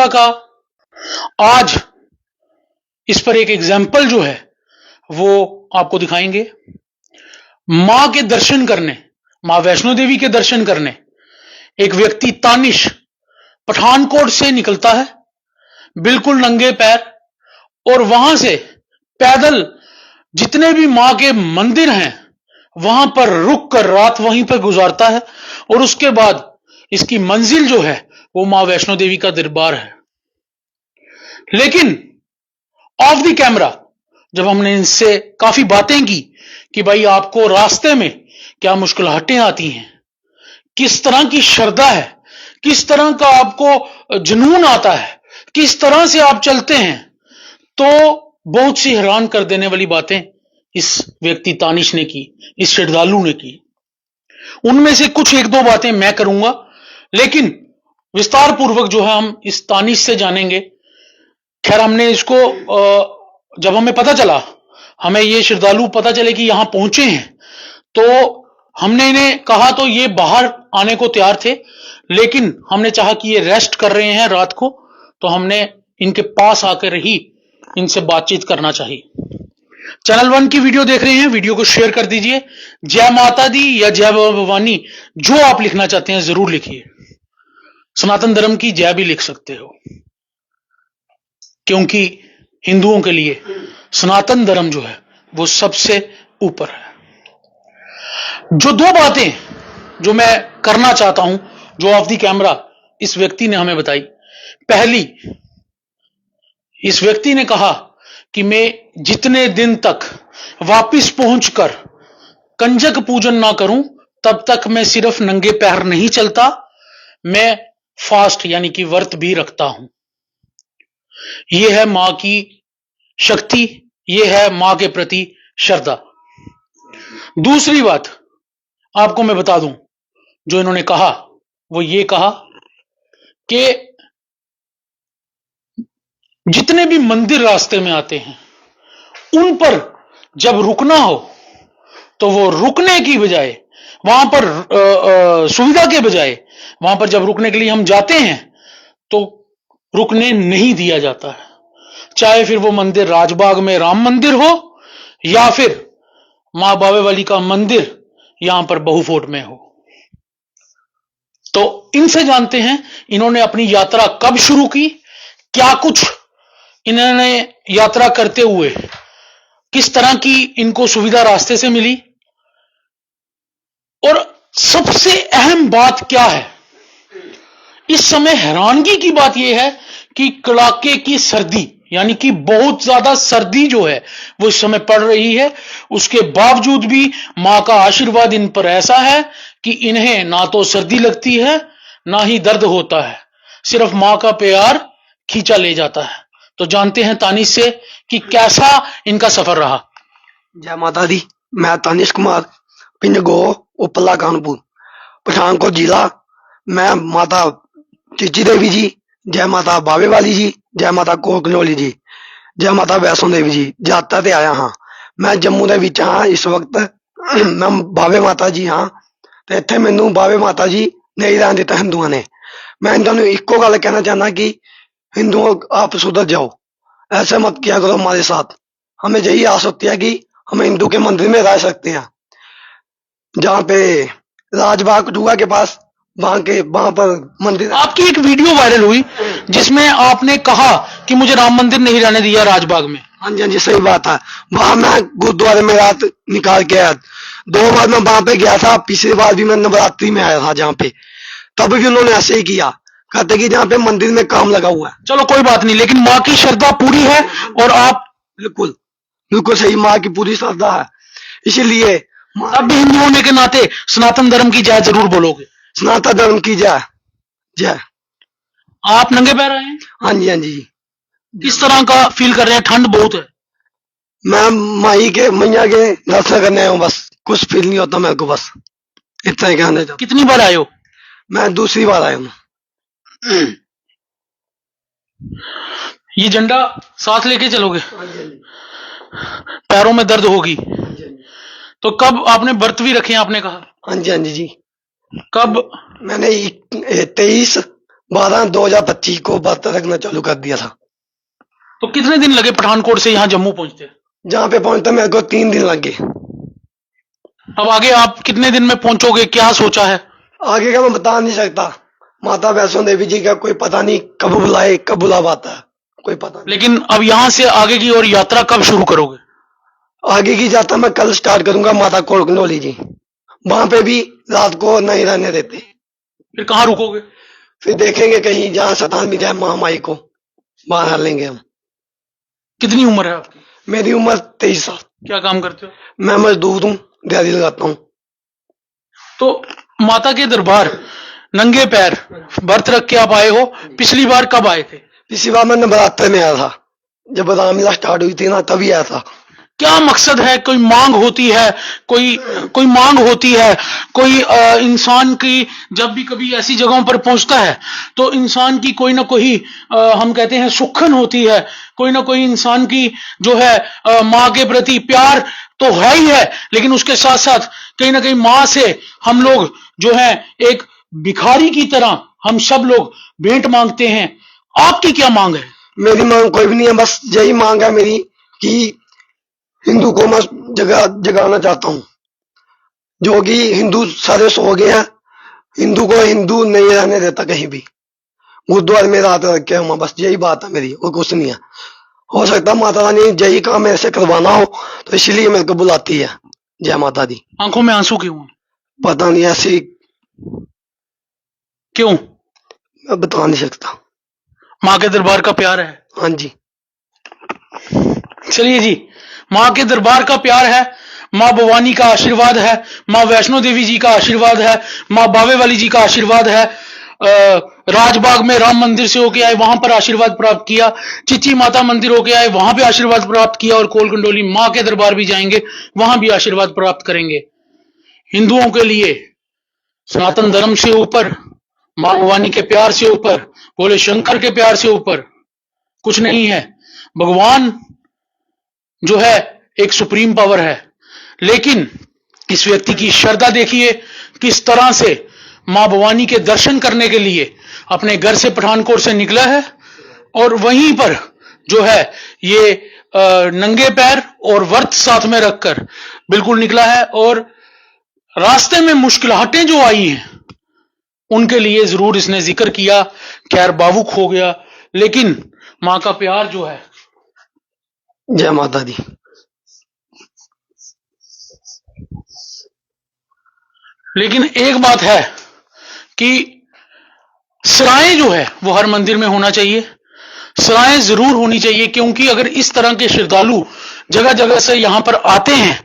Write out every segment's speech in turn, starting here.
श्रद्धा का आज इस पर एक एग्जाम्पल जो है वो आपको दिखाएंगे। मां के दर्शन करने, मां वैष्णो देवी के दर्शन करने एक व्यक्ति तानिश पठानकोट से निकलता है बिल्कुल नंगे पैर, और वहां से पैदल जितने भी मां के मंदिर हैं वहां पर रुक कर रात वहीं पर गुजारता है, और उसके बाद इसकी मंजिल जो है वो मां वैष्णो देवी का दरबार है। लेकिन ऑफ द कैमरा जब हमने इनसे काफी बातें की कि भाई आपको रास्ते में क्या मुश्किलातें आती हैं, किस तरह की श्रद्धा है, किस तरह का आपको जुनून आता है, किस तरह से आप चलते हैं, तो बहुत सी हैरान कर देने वाली बातें इस व्यक्ति तानिश ने की, इस श्रद्धालु ने की। उनमें से कुछ एक दो बातें मैं करूंगा, लेकिन विस्तार पूर्वक जो है हम इस तानिश से जानेंगे। खैर, हमने इसको जब हमें पता चला, हमें ये श्रद्धालु पता चले कि यहां पहुंचे हैं, तो हमने इन्हें कहा तो ये बाहर आने को तैयार थे, लेकिन हमने चाहा कि ये रेस्ट कर रहे हैं रात को, तो हमने इनके पास आकर ही इनसे बातचीत करना चाहिए। चैनल 1 की वीडियो देख रहे हैं, वीडियो को शेयर कर दीजिए। जय माता दी या जय भवानी, जो आप लिखना चाहते हैं जरूर लिखिए। सनातन धर्म की जय भी लिख सकते हो, क्योंकि हिंदुओं के लिए सनातन धर्म जो है वो सबसे ऊपर है। जो दो बातें जो मैं करना चाहता हूं, जो ऑफ द कैमरा इस व्यक्ति ने हमें बताई। पहली, इस व्यक्ति ने कहा कि मैं जितने दिन तक वापिस पहुंचकर कंजक पूजन ना करूं तब तक मैं सिर्फ नंगे पैर नहीं चलता, मैं फास्ट यानी कि व्रत भी रखता हूं। यह है मां की शक्ति, यह है मां के प्रति श्रद्धा। दूसरी बात आपको मैं बता दूं, जो इन्होंने कहा वो ये कहा कि जितने भी मंदिर रास्ते में आते हैं उन पर जब रुकना हो तो वो रुकने की बजाय, वहां पर सुविधा के बजाय, वहां पर जब रुकने के लिए हम जाते हैं तो रुकने नहीं दिया जाता है। चाहे फिर वो मंदिर राजबाग में राम मंदिर हो या फिर मां बावे वाली का मंदिर यहां पर बहुफोर्ट में हो। तो इनसे जानते हैं इन्होंने अपनी यात्रा कब शुरू की, क्या कुछ इन्होंने यात्रा करते हुए किस तरह की इनको सुविधा रास्ते से मिली, और सबसे अहम बात क्या है। इस समय हैरानगी की बात यह है कि कड़ाके की सर्दी, यानी कि बहुत ज्यादा सर्दी जो है वो इस समय पड़ रही है, उसके बावजूद भी मां का आशीर्वाद इन पर ऐसा है कि इन्हें ना तो सर्दी लगती है ना ही दर्द होता है, सिर्फ मां का प्यार खींचा ले जाता है। तो जानते हैं तानिश से कि कैसा इनका सफर रहा। जय माता दी, मैं तानिश कुमार, पिंड गो, उपला कानपुर, पठानकोट जिला। मैं माता चीची देवी जी, जय माता बावे वाली जी, जय माता कोकनोली जी, जय माता वैष्णो देवी जी यात्रा ते आया हाँ। मैं जम्मू दे विच हाँ इस वक्त। मैं बावे माता जी हाँ, ते इत्थे मैनू बावे माता जी नहीं रहन दिता हिंदुओं ने। मैं इन्होंने इको गल कहना चाहना कि हिंदुओं आप सुधर जाओ, ऐसे मत किया करो हमारे साथ। हमें यही आस होती है कि हम हिंदू के मंदिर में रह सकते हैं, जहाँ पे राजबाग कठुआ के पास वहां पर मंदिर। आपकी एक वीडियो वायरल हुई जिसमें आपने कहा कि मुझे राम मंदिर नहीं रहने दिया राजबाग में। हाँ जी, हाँ जी, सही बात है। वहां मैं गुरुद्वारे में रात निकाल के आया, 2 बार मैं वहां पे गया था। पिछली बार भी मैं नवरात्रि में आया था जहाँ पे, तब भी उन्होंने ऐसे ही किया, कहते कि जहाँ पे मंदिर में काम लगा हुआ है। चलो कोई बात नहीं, लेकिन मां की श्रद्धा पूरी है और आप बिल्कुल बिल्कुल सही, माँ की पूरी श्रद्धा है, इसीलिए अब भी हिंदू होने के नाते सनातन धर्म की जय जरूर बोलोगे। सनातन धर्म की जय जय। आप नंगे पैर आए हैं? हाँ जी, हाँ जी। किस तरह का फील कर रहे हैं? ठंड बहुत है। मैं मैया के दर्शन करने आया हूँ, बस कुछ फील नहीं होता मेरे को, बस इतना ही कहना चाहता। कितनी बार आए हो? मैं दूसरी बार आया हूँ। ये झंडा साथ लेके चलोगे? पैरों में दर्द होगी तो कब आपने व्रत भी रखे हैं आपने कहा? हाँ जी, हाँ जी जी। कब? मैंने 23 12/2025 को व्रत रखना चालू कर दिया था। तो कितने दिन लगे पठानकोट से यहाँ जम्मू पहुंचते? जहाँ पे पहुंचते मेरे को 3 दिन लग गए। अब आगे आप कितने दिन में पहुंचोगे, क्या सोचा है? आगे का मैं बता नहीं सकता। माता वैष्णो देवी जी का कोई पता नहीं कब बुलाए, कब बुलावा आता है, कोई पता नहीं। लेकिन अब यहाँ से आगे की और यात्रा कब शुरू करोगे? आगे की यात्रा मैं कल स्टार्ट करूंगा माता कोलकंडोली जी। वहां पे भी रात को नहीं रहने देते। फिर कहाँ रुकोगे? फिर देखेंगे कहीं जहाँ शतान मिल जाए महामाई को, वहां लेंगे हम। कितनी उम्र है आपकी? मेरी उम्र 23 साल। क्या काम करते हो? मैं मजदूर हूँ, दिहाड़ी लगाता हूँ। तो माता के दरबार नंगे पैर व्रत रख के आप आए हो। पिछली बार कब आए थे? पिछली बार मैं नवरात्र में आया था, जब रामलीला स्टार्ट हुई थी ना, तभी आया था। क्या मकसद है? कोई मांग होती है, कोई मांग होती है, कोई इंसान की जब भी कभी ऐसी जगहों पर पहुंचता है तो इंसान की कोई ना कोई हम कहते हैं सुखन होती है, कोई ना कोई इंसान की जो है माँ के प्रति प्यार तो है ही है, लेकिन उसके साथ साथ कहीं ना कहीं माँ से हम लोग जो है एक भिखारी की तरह हम सब लोग भेंट मांगते हैं। आपकी क्या मांग है? मेरी मांग कोई भी नहीं है, बस यही मांग है मेरी कि हिंदू को मैं जगाना चाहता हूँ। जो कि हिंदू सारे सो गए हैं, हिंदू को हिंदू नहीं रहने देता कहीं भी। गुरुद्वारे में रात रख के हूँ, बस यही बात है मेरी, और कुछ नहीं है। हो सकता माता रानी यही काम मेरे से करवाना हो, तो इसलिए मेरे को बुलाती है। जय माता दी। आंखों में आंसू क्यों? पता नहीं, ऐसी क्यों? मैं बता नहीं सकता। माँ के दरबार का प्यार है। हाँ जी। चलिए जी, माँ के दरबार का प्यार है, माँ भवानी का आशीर्वाद है, माँ वैष्णो देवी जी का आशीर्वाद है, माँ बावे वाली जी का आशीर्वाद है। राजबाग में राम मंदिर से होके आए, वहां पर आशीर्वाद प्राप्त किया। चिची माता मंदिर होके आए, वहां पे आशीर्वाद प्राप्त किया। और कोलकंडोली माँ के दरबार भी जाएंगे, वहां भी आशीर्वाद प्राप्त करेंगे। हिंदुओं के लिए सनातन धर्म से ऊपर, माँ भवानी के प्यार से ऊपर, भोले शंकर के प्यार से ऊपर कुछ नहीं है। भगवान जो है एक सुप्रीम पावर है, लेकिन इस व्यक्ति की श्रद्धा देखिए किस तरह से मां भवानी के दर्शन करने के लिए अपने घर से पठानकोट से निकला है, और वहीं पर जो है ये नंगे पैर और व्रत साथ में रखकर बिल्कुल निकला है। और रास्ते में मुश्किलातें जो आई हैं उनके लिए जरूर इसने जिक्र किया, खैर भावुक हो गया, लेकिन मां का प्यार जो है। जय माता दी। लेकिन एक बात है कि सराय जो है वो हर मंदिर में होना चाहिए, सराय जरूर होनी चाहिए, क्योंकि अगर इस तरह के श्रद्धालु जगह जगह से यहां पर आते हैं,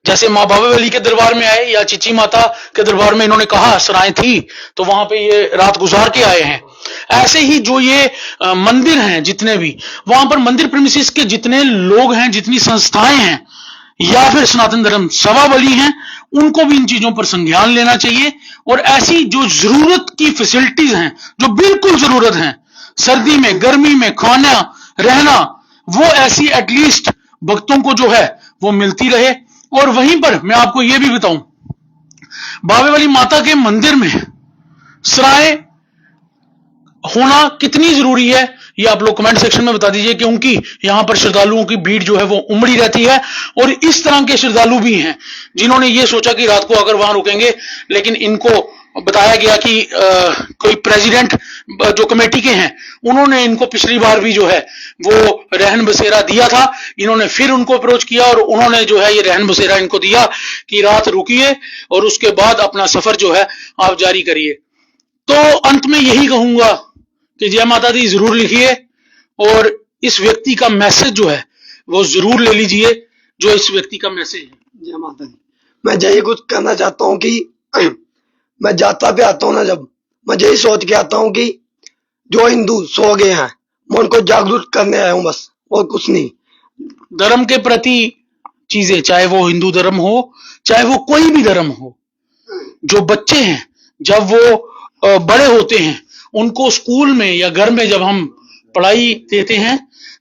जैसे माँ बाबा वली के दरबार में आए या चिची माता के दरबार में इन्होंने कहा सराय थी तो वहां पे ये रात गुजार के आए हैं, ऐसे ही जो ये मंदिर हैं जितने भी, वहां पर मंदिर प्रेमिसेस के जितने लोग हैं, जितनी संस्थाएं हैं या फिर सनातन धर्म सभाबली हैं, उनको भी इन चीजों पर संज्ञान लेना चाहिए। और ऐसी जो जरूरत की फैसिलिटीज हैं, जो बिल्कुल जरूरत है, सर्दी में गर्मी में खाना रहना, वो ऐसी एटलीस्ट भक्तों को जो है वो मिलती रहे। और वहीं पर मैं आपको यह भी बताऊं, बावे वाली माता के मंदिर में सराय होना कितनी जरूरी है, ये आप लोग कमेंट सेक्शन में बता दीजिए, क्योंकि यहां पर श्रद्धालुओं की भीड़ जो है वो उमड़ी रहती है। और इस तरह के श्रद्धालु भी हैं जिन्होंने ये सोचा कि रात को आकर वहां रुकेंगे, लेकिन इनको बताया गया कि कोई प्रेसिडेंट जो कमेटी के हैं उन्होंने इनको पिछली बार भी जो है वो रहन बसेरा दिया था, इन्होंने फिर उनको अप्रोच किया और उन्होंने जो है ये रहन बसेरा इनको दिया कि रात रुकिए और उसके बाद अपना सफर जो है आप जारी करिए। तो अंत में यही कहूंगा कि जय माता दी जरूर लिखिए और इस व्यक्ति का मैसेज जो है वो जरूर ले लीजिए, जो इस व्यक्ति का मैसेज है। जय माता दी। मैं यही कुछ कहना चाहता हूँ कि मैं यात्रा पे आता हूँ ना, जब मैं यही सोच के आता हूँ कि जो हिंदू सो गए हैं मैं उनको जागरूक करने आया हूँ, बस, और कुछ नहीं। धर्म के प्रति चीजें, चाहे वो हिंदू धर्म हो चाहे वो कोई भी धर्म हो, जो बच्चे हैं जब वो बड़े होते हैं उनको स्कूल में या घर में जब हम पढ़ाई देते हैं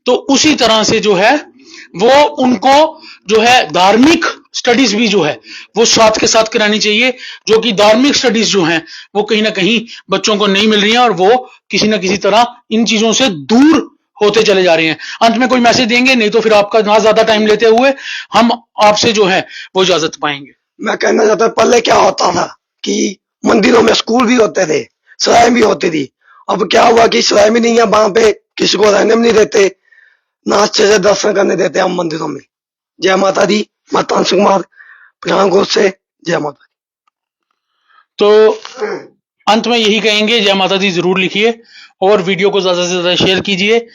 तो उसी तरह से जो है वो उनको जो है धार्मिक स्टडीज भी जो है वो साथ के साथ करानी चाहिए, जो कि धार्मिक स्टडीज जो हैं वो कहीं ना कहीं बच्चों को नहीं मिल रही हैं और वो किसी ना किसी तरह इन चीजों से दूर होते चले जा रहे हैं। अंत में कोई मैसेज देंगे? नहीं तो फिर आपका ना ज्यादा टाइम लेते हुए हम आपसे जो है वो इजाजत पाएंगे। मैं कहना चाहता हूँ पहले क्या होता था कि मंदिरों में स्कूल भी होते थे, सराय भी होती थी। अब क्या हुआ कि सराय भी नहीं है, वहां पे किसी को रहने भी नहीं देते, ना अच्छे से दर्शन करने देते हम मंदिरों में। जय माता दी। मैं तानस कुमार पठानकोट से। जय माता तो अंत में यही कहेंगे, जय माता दी जरूर लिखिए और वीडियो को ज्यादा से ज्यादा शेयर कीजिए।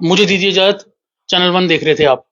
मुझे दीजिए इजाजत। चैनल 1 देख रहे थे आप।